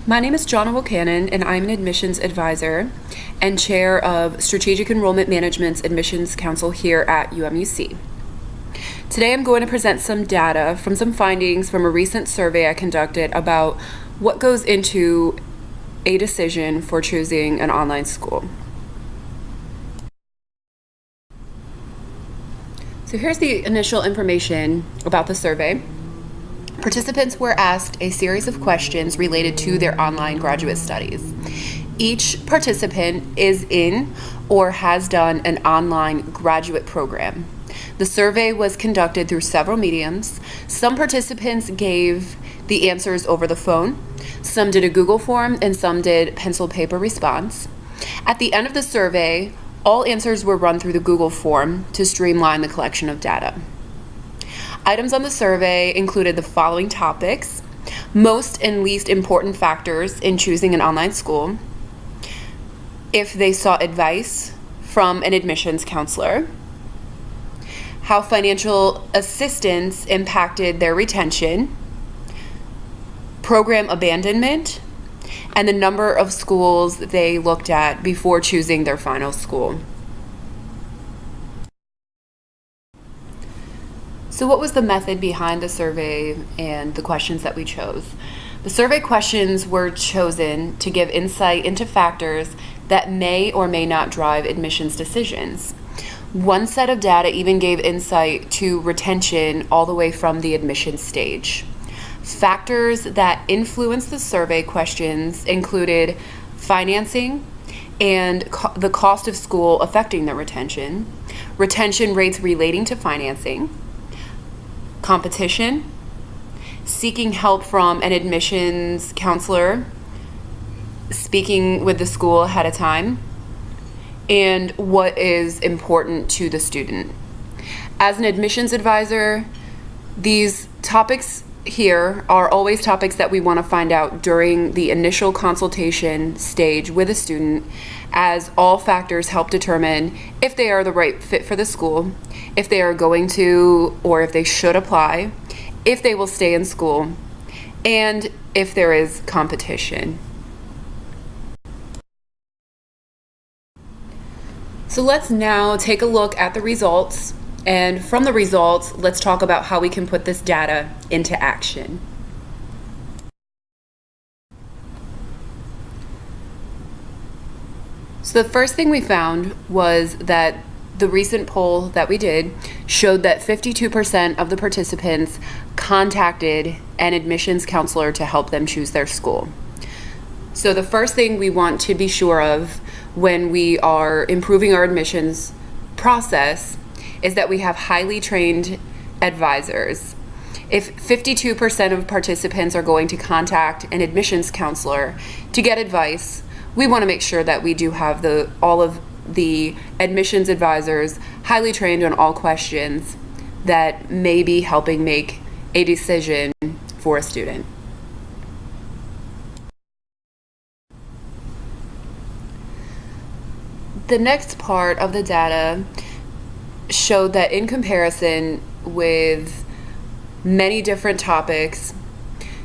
My name is Jonna Wilcannon, and I'm an admissions advisor and chair of Strategic Enrollment Management's Admissions Council here at UMUC. Today I'm going to present some data from some findings from a recent survey I conducted about what goes into a decision for choosing an online school. So here's the initial information about the survey. Participants were asked a series of questions related to their online graduate studies. Each participant is in or has done an online graduate program. The survey was conducted through several mediums. Some participants gave the answers over the phone, some did a Google form, and some did pencil paper response. At the end of the survey, all answers were run through the Google form to streamline the collection of data. Items on the survey included the following topics: most and least important factors in choosing an online school, if they sought advice from an admissions counselor, how financial assistance impacted their retention, program abandonment, and the number of schools they looked at before choosing their final school. So what was the method behind the survey and the questions that we chose? The survey questions were chosen to give insight into factors that may or may not drive admissions decisions. One set of data even gave insight to retention all the way from the admission stage. Factors that influenced the survey questions included financing and the cost of school affecting the retention rates relating to financing, competition, seeking help from an admissions counselor, speaking with the school ahead of time, and what is important to the student. As an admissions advisor, these topics here are always topics that we want to find out during the initial consultation stage with a student, as all factors help determine if they are the right fit for the school, if they are going to or if they should apply, if they will stay in school, and if there is competition. So let's now take a look at the results, and from the results, let's talk about how we can put this data into action. So the first thing we found was that the recent poll that we did showed that 52% of the participants contacted an admissions counselor to help them choose their school. So the first thing we want to be sure of when we are improving our admissions process is that we have highly trained advisors. If 52% of participants are going to contact an admissions counselor to get advice, we want to make sure that we do have all of the admissions advisors highly trained on all questions that may be helping make a decision for a student. The next part of the data showed that in comparison with many different topics,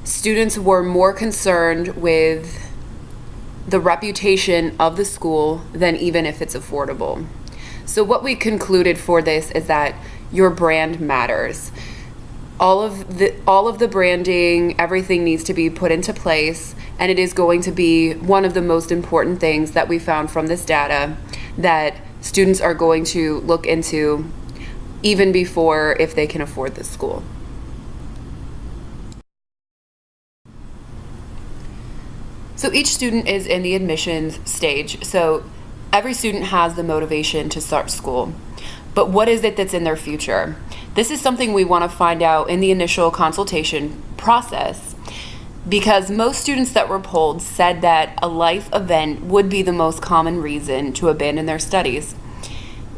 students were more concerned with the reputation of the school than even if it's affordable. So what we concluded for this is that your brand matters. All of the branding, everything needs to be put into place, and it is going to be one of the most important things that we found from this data that students are going to look into even before if they can afford the school. So each student is in the admissions stage. So every student has the motivation to start school. But what is it that's in their future? This is something we want to find out in the initial consultation process, because most students that were polled said that a life event would be the most common reason to abandon their studies.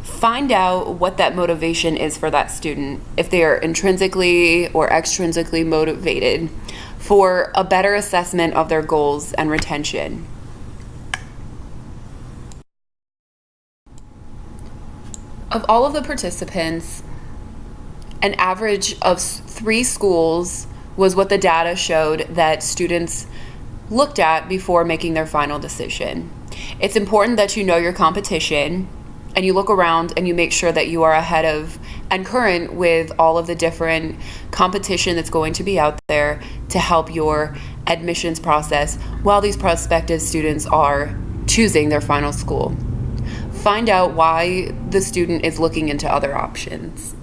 Find out what that motivation is for that student, if they are intrinsically or extrinsically motivated, for a better assessment of their goals and retention. Of all of the participants, an average of 3 schools was what the data showed that students looked at before making their final decision. It's important that you know your competition and you look around and you make sure that you are ahead of and current with all of the different competition that's going to be out there to help your admissions process while these prospective students are choosing their final school. Find out why the student is looking into other options.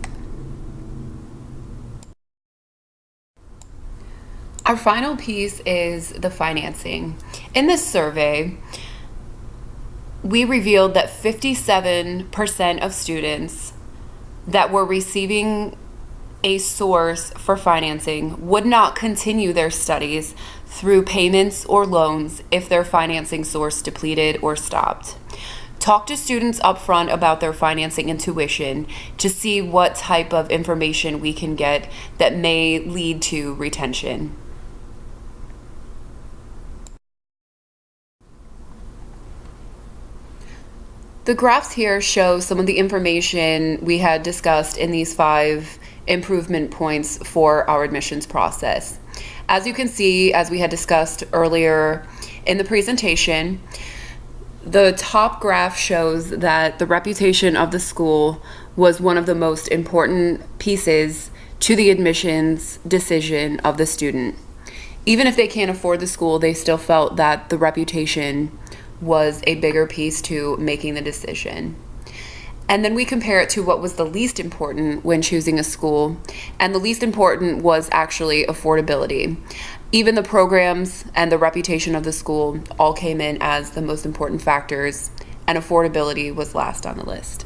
Our final piece is the financing. In this survey, we revealed that 57% of students that were receiving a source for financing would not continue their studies through payments or loans if their financing source depleted or stopped. Talk to students up front about their financing and tuition to see what type of information we can get that may lead to retention. The graphs here show some of the information we had discussed in these 5 improvement points for our admissions process. As you can see, as we had discussed earlier in the presentation, the top graph shows that the reputation of the school was one of the most important pieces to the admissions decision of the student. Even if they can't afford the school, they still felt that the reputation was a bigger piece to making the decision. And then we compare it to what was the least important when choosing a school, and the least important was actually affordability. Even the programs and the reputation of the school all came in as the most important factors, and affordability was last on the list.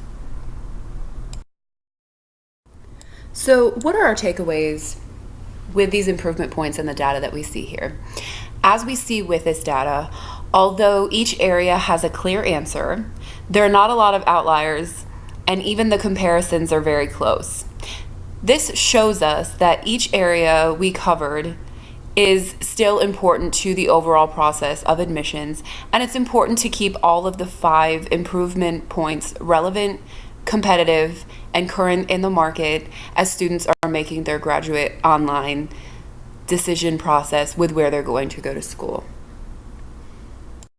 So what are our takeaways with these improvement points and the data that we see here? As we see with this data, although each area has a clear answer, there are not a lot of outliers, and even the comparisons are very close. This shows us that each area we covered is still important to the overall process of admissions, and it's important to keep all of the 5 improvement points relevant, competitive, and current in the market as students are making their graduate online decision process with where they're going to go to school.